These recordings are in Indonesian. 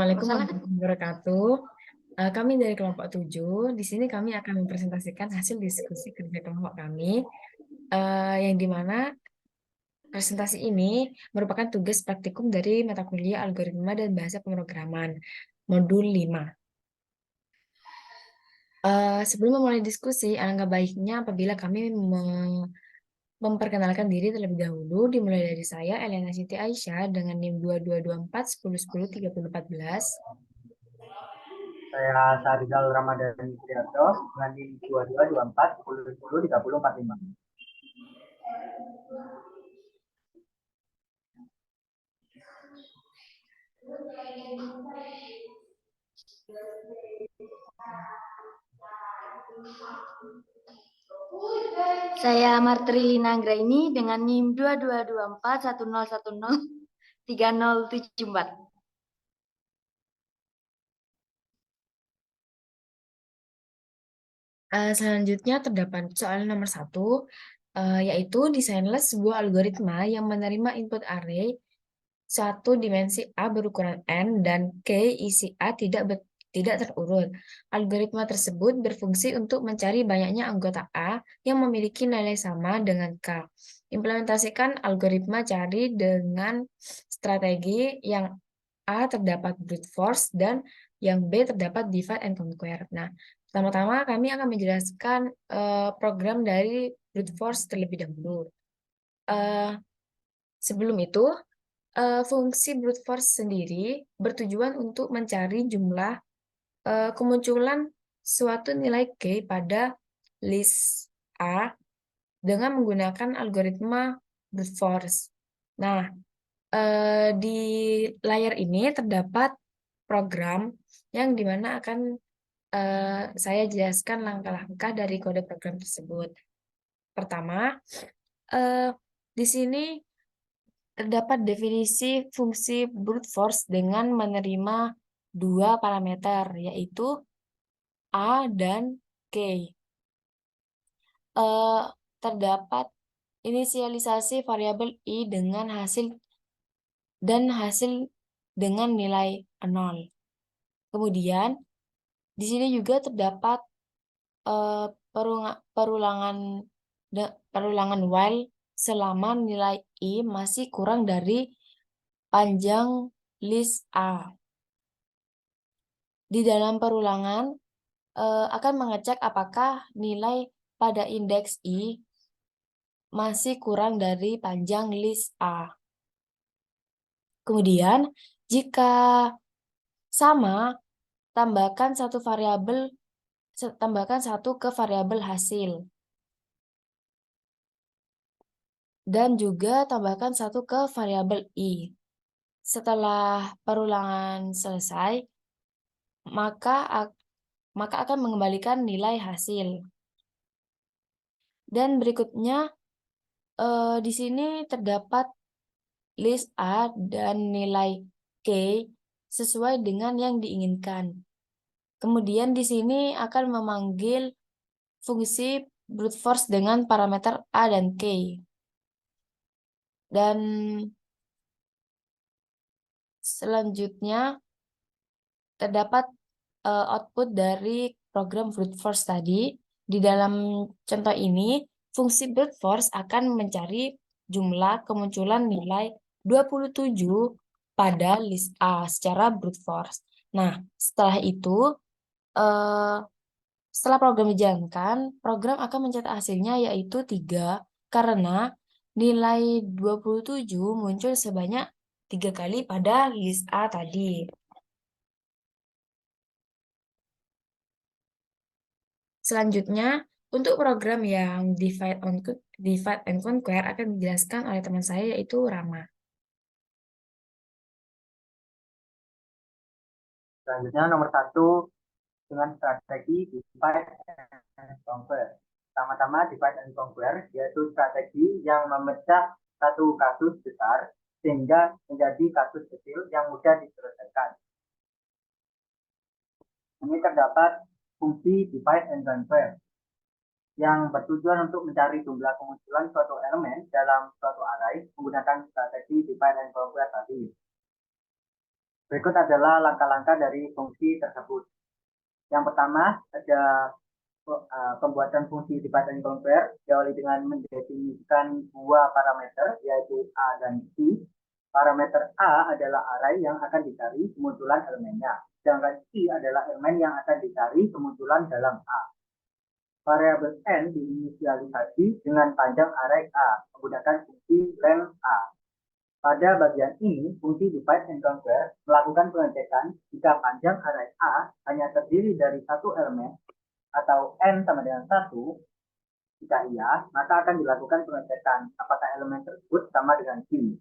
Assalamualaikum Masalah? warahmatullahi wabarakatuh. Kami dari kelompok 7. Di sini kami akan mempresentasikan hasil diskusi kerja kelompok kami, yang dimana presentasi ini merupakan tugas praktikum dari mata kuliah Algoritma dan Bahasa Pemrograman, Modul 5. Sebelum memulai diskusi, alangkah baiknya apabila kami memperkenalkan diri terlebih dahulu, dimulai dari saya, Eliana Siti Aisyah, dengan NIM 2224 10 10 30 14. Saya Sarizal Ramadhani Triarto dengan NIM 2224 10 10 30 45. Saya Martrilina Anggraini dengan NIM 2224 1010 3074. Selanjutnya terdapat soal nomor 1, yaitu desainlah sebuah algoritma yang menerima input array satu dimensi A berukuran N dan K isi A tidak terurut. Algoritma tersebut berfungsi untuk mencari banyaknya anggota A yang memiliki nilai sama dengan K. Implementasikan algoritma cari dengan strategi yang A terdapat brute force dan yang B terdapat divide and conquer. Nah, pertama-tama kami akan menjelaskan program dari brute force terlebih dahulu. Eh, Sebelum itu, fungsi brute force sendiri bertujuan untuk mencari jumlah kemunculan suatu nilai K pada list A dengan menggunakan algoritma brute force. Nah, di layar ini terdapat program yang dimana akan saya jelaskan langkah-langkah dari kode program tersebut. Pertama, eh, di sini terdapat definisi fungsi brute force dengan menerima dua parameter, yaitu A dan K. Eh, Terdapat inisialisasi variabel I dengan hasil dengan nilai 0. Kemudian, di sini juga terdapat eh, perulangan while selama nilai I masih kurang dari panjang list A. Di dalam perulangan akan mengecek apakah nilai pada indeks I masih kurang dari panjang list A. Kemudian, jika sama, tambahkan satu ke variabel hasil. Dan juga tambahkan satu ke variabel I. Setelah perulangan selesai, maka akan mengembalikan nilai hasil. Dan berikutnya, di sini terdapat list A dan nilai K sesuai dengan yang diinginkan. Kemudian di sini akan memanggil fungsi brute force dengan parameter A dan K. Dan selanjutnya terdapat output dari program brute force tadi. Di dalam contoh ini, fungsi brute force akan mencari jumlah kemunculan nilai 27 pada list A secara brute force. Nah, setelah itu, eh, setelah program dijalankan, program akan mencetak hasilnya yaitu 3 karena nilai 27 muncul sebanyak 3 kali pada list A tadi. Selanjutnya, untuk program yang divide and conquer akan dijelaskan oleh teman saya yaitu Rama. Selanjutnya nomor 1 dengan strategi divide and conquer. Pertama-tama divide and conquer yaitu strategi yang memecah satu kasus besar sehingga menjadi kasus kecil yang mudah diselesaikan. Ini terdapat fungsi divide and conquer yang bertujuan untuk mencari jumlah kemunculan suatu elemen dalam suatu array menggunakan strategi divide and conquer tadi. Berikut adalah langkah-langkah dari fungsi tersebut. Yang pertama, ada pembuatan fungsi divide and conquer diawali dengan mendefinisikan dua parameter, yaitu A dan C. Parameter A adalah array yang akan dicari kemunculan elemennya, sedangkan C adalah elemen yang akan dicari kemunculan dalam A. Variabel N diinisialisasi dengan panjang array A menggunakan fungsi len A. Pada bagian ini, fungsi divide and conquer melakukan pengecekan jika panjang array A hanya terdiri dari satu elemen atau N sama dengan 1, jika iya, maka akan dilakukan pengecekan apakah elemen tersebut sama dengan C.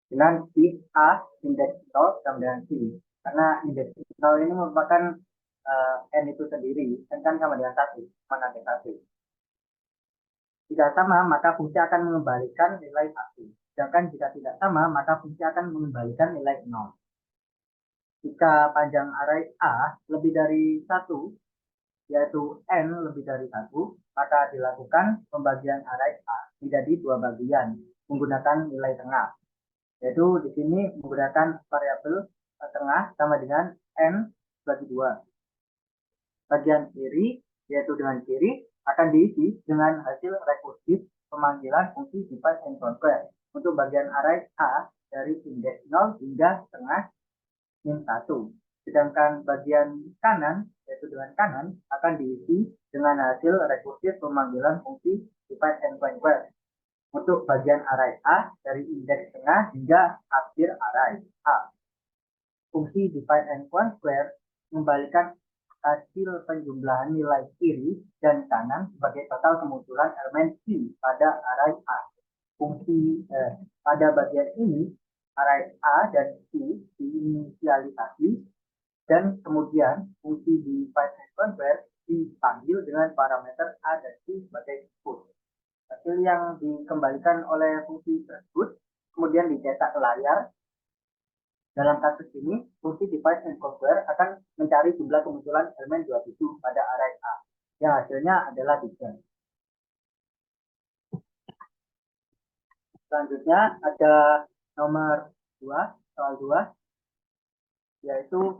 Dengan if A indeks 0 sama dengan C. Karena indeks 0 ini merupakan N itu sendiri, N kan sama dengan 1, mana dengan 1. Jika sama, maka fungsi akan mengembalikan nilai 1. Sedangkan jika tidak sama, maka fungsi akan mengembalikan nilai 0. Jika panjang array A lebih dari 1, yaitu N lebih dari 1, maka dilakukan pembagian array A menjadi dua bagian menggunakan nilai tengah. Yaitu di sini menggunakan variabel tengah sama dengan N bagi 2. Bagian kiri, yaitu dengan kiri, akan diisi dengan hasil rekursif pemanggilan fungsi divide and conquer untuk bagian array A dari indeks 0 hingga tengah min 1. Sedangkan bagian kanan, yaitu dengan kanan, akan diisi dengan hasil rekursif pemanggilan fungsi divide and conquer untuk bagian array A dari indeks tengah hingga akhir array A. Fungsi divide and conquer mengembalikan hasil penjumlahan nilai kiri dan kanan sebagai total kemunculan elemen C pada array A. Pada bagian ini, array A dan C diinisialisasi dan kemudian fungsi divide and conquer dipanggil dengan parameter A dan C sebagai input. Hasil yang dikembalikan oleh fungsi tersebut kemudian dicetak ke layar. Dalam kasus ini, fungsi divide and conquer akan mencari jumlah kemunculan elemen 27 pada array A, yang hasilnya adalah 3. Selanjutnya ada nomor 2, soal 2, yaitu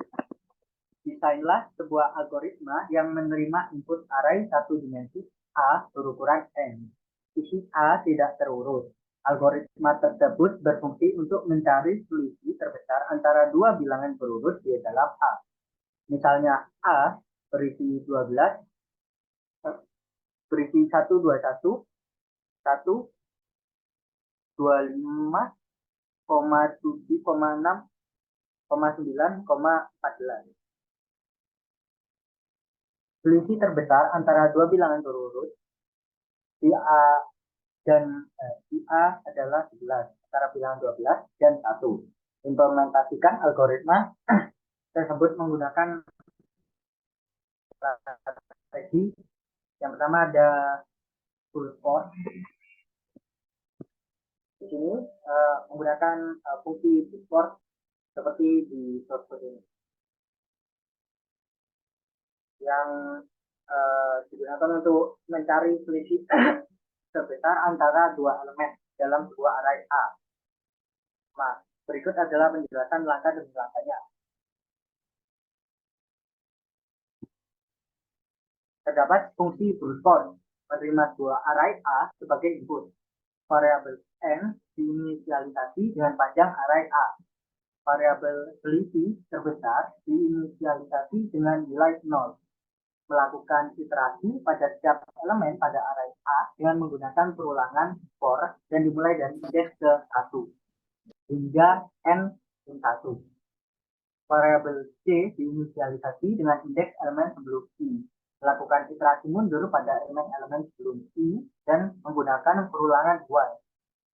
desainlah sebuah algoritma yang menerima input array satu dimensi A berukuran N. Isi A tidak terurut. Algoritma tersebut berfungsi untuk mencari selisih terbesar antara dua bilangan berurut di dalam A. Misalnya A berisi 12, berisi 121, 125,7,6,9,14. Selisih terbesar antara dua bilangan berurut di A dan di A adalah 11 antara bilangan 12 dan 1. Implementasikan algoritma tersebut menggunakan strategi. Yang pertama ada brute force. Di sini menggunakan fungsi brute force seperti di source ini, yang digunakan untuk mencari selisih terbesar antara dua elemen dalam sebuah array A. Nah, berikut adalah penjelasan langkah demi langkahnya. Terdapat fungsi brute force menerima sebuah array A sebagai input. Variabel N diinisialisasi dengan panjang array A. Variabel selisih terbesar diinisialisasi dengan nilai 0. Melakukan iterasi pada setiap elemen pada array A dengan menggunakan perulangan for dan dimulai dari indeks ke 1 hingga N-1. Variabel C diinisialisasi dengan indeks elemen sebelum I. Melakukan iterasi mundur pada elemen-elemen sebelum I dan menggunakan perulangan while.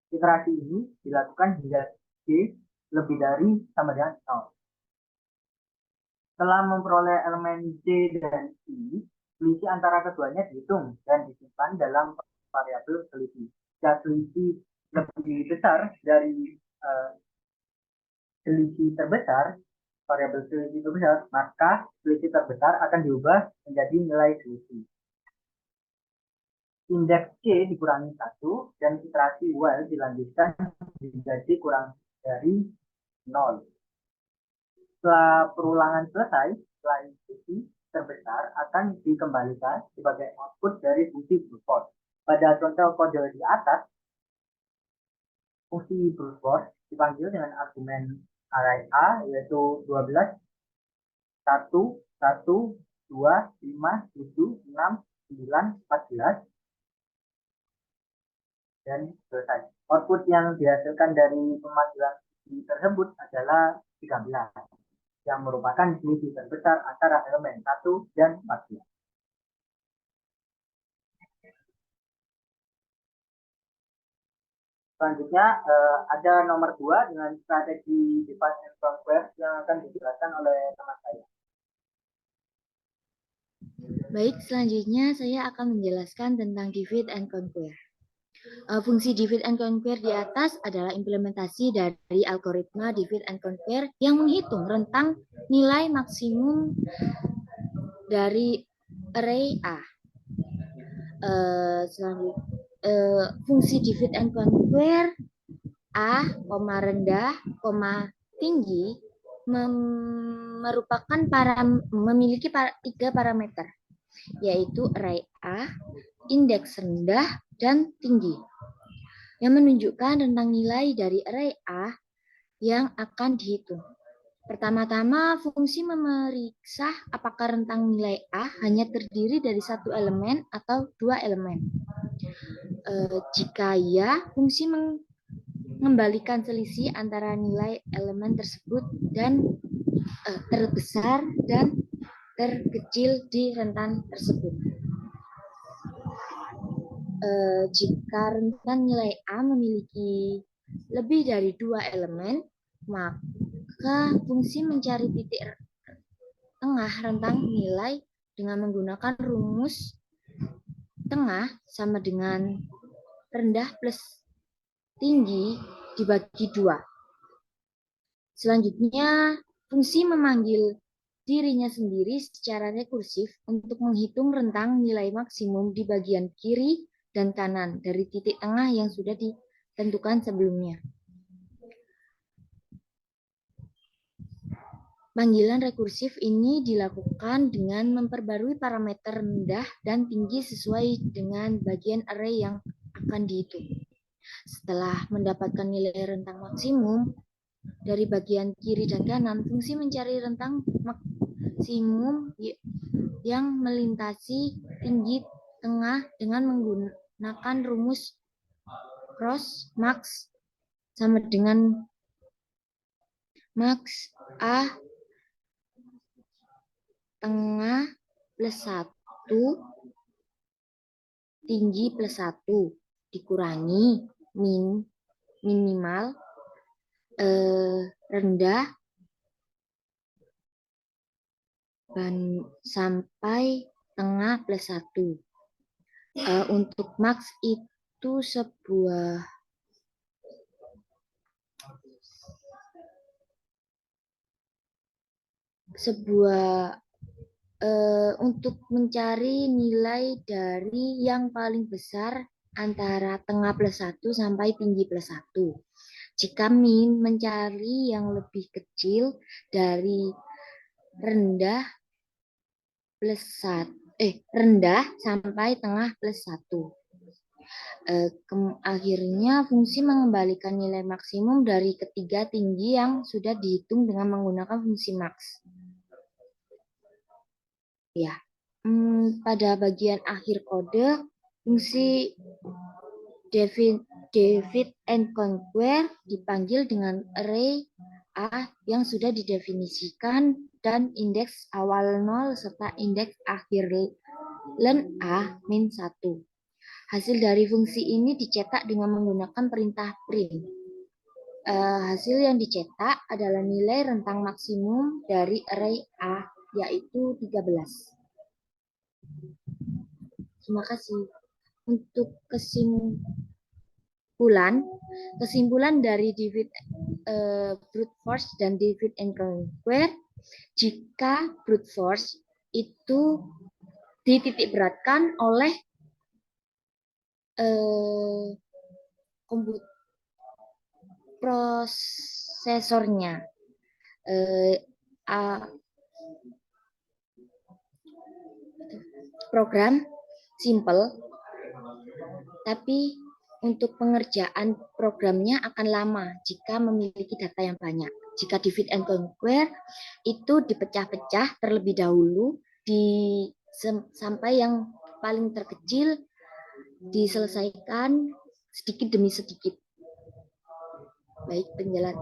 Iterasi ini dilakukan hingga C lebih dari sama dengan 0. Setelah memperoleh elemen C dan I, selisih antara keduanya dihitung dan disimpan dalam variabel selisih. Jika selisih lebih besar dari selisih terbesar, variabel selisih terbesar, maka selisih terbesar akan diubah menjadi nilai selisih. Indeks C dikurangi 1 dan iterasi while dilanjutkan menjadi kurang dari 0. Setelah perulangan selesai, setelah instruksi terbesar akan dikembalikan sebagai output dari fungsi brute force. Pada contoh kode di atas, fungsi brute force dipanggil dengan argumen array A yaitu 12, 1, 1, 2, 5, 7, 6, 9, 14, dan selesai. Output yang dihasilkan dari pemanggilan tersebut adalah 13, yang merupakan selisih terbesar antara elemen 1 dan 14. Selanjutnya ada nomor 2 dengan strategi divide and conquer yang akan dijelaskan oleh teman saya. Baik, selanjutnya saya akan menjelaskan tentang divide and conquer. Fungsi divide and conquer di atas adalah implementasi dari algoritma divide and conquer yang menghitung rentang nilai maksimum dari array A. Selanjutnya, fungsi divide and conquer A, rendah, tinggi memiliki 3 parameter, yaitu array A, indeks rendah, dan tinggi, yang menunjukkan rentang nilai dari array A yang akan dihitung. Pertama-tama, fungsi memeriksa apakah rentang nilai A hanya terdiri dari satu elemen atau 2 elemen. Jika ya, fungsi mengembalikan selisih antara nilai elemen tersebut dan terbesar dan terkecil di rentan tersebut. Jika rentan nilai A memiliki lebih dari 2 elemen, maka fungsi mencari titik tengah rentang nilai dengan menggunakan rumus tengah sama dengan rendah plus tinggi dibagi 2. Selanjutnya, fungsi memanggil dirinya sendiri secara rekursif untuk menghitung rentang nilai maksimum di bagian kiri dan kanan dari titik tengah yang sudah ditentukan sebelumnya. Panggilan rekursif ini dilakukan dengan memperbarui parameter rendah dan tinggi sesuai dengan bagian array yang akan dihitung. Setelah mendapatkan nilai rentang maksimum dari bagian kiri dan kanan, fungsi mencari rentang maksimum yang melintasi tinggi tengah dengan menggunakan rumus cross max sama dengan max A tengah plus 1 tinggi plus 1 dikurangi minimal rendah sampai tengah plus 1. Untuk max itu sebuah untuk mencari nilai dari yang paling besar antara tengah plus 1 sampai tinggi plus 1. Jika min mencari yang lebih kecil dari rendah plus 1, rendah sampai tengah plus 1. Akhirnya fungsi mengembalikan nilai maksimum dari ketiga tinggi yang sudah dihitung dengan menggunakan fungsi max. Ya, pada bagian akhir kode, fungsi divide and conquer dipanggil dengan array A yang sudah didefinisikan dan indeks awal 0 serta indeks akhir len A min 1. Hasil dari fungsi ini dicetak dengan menggunakan perintah print. Hasil yang dicetak adalah nilai rentang maksimum dari array A, yaitu 13. Terima kasih. Untuk kesimpulan dari divide brute force dan divide and conquer, jika brute force itu dititik beratkan oleh prosesornya, program simple, tapi untuk pengerjaan programnya akan lama jika memiliki data yang banyak. Jika divide and conquer itu dipecah-pecah terlebih dahulu sampai yang paling terkecil diselesaikan sedikit demi sedikit. Baik,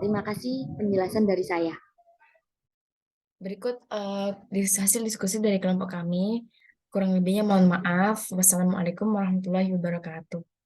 terima kasih penjelasan dari saya. Berikut hasil diskusi dari kelompok kami. Kurang lebihnya mohon maaf. Wassalamualaikum warahmatullahi wabarakatuh.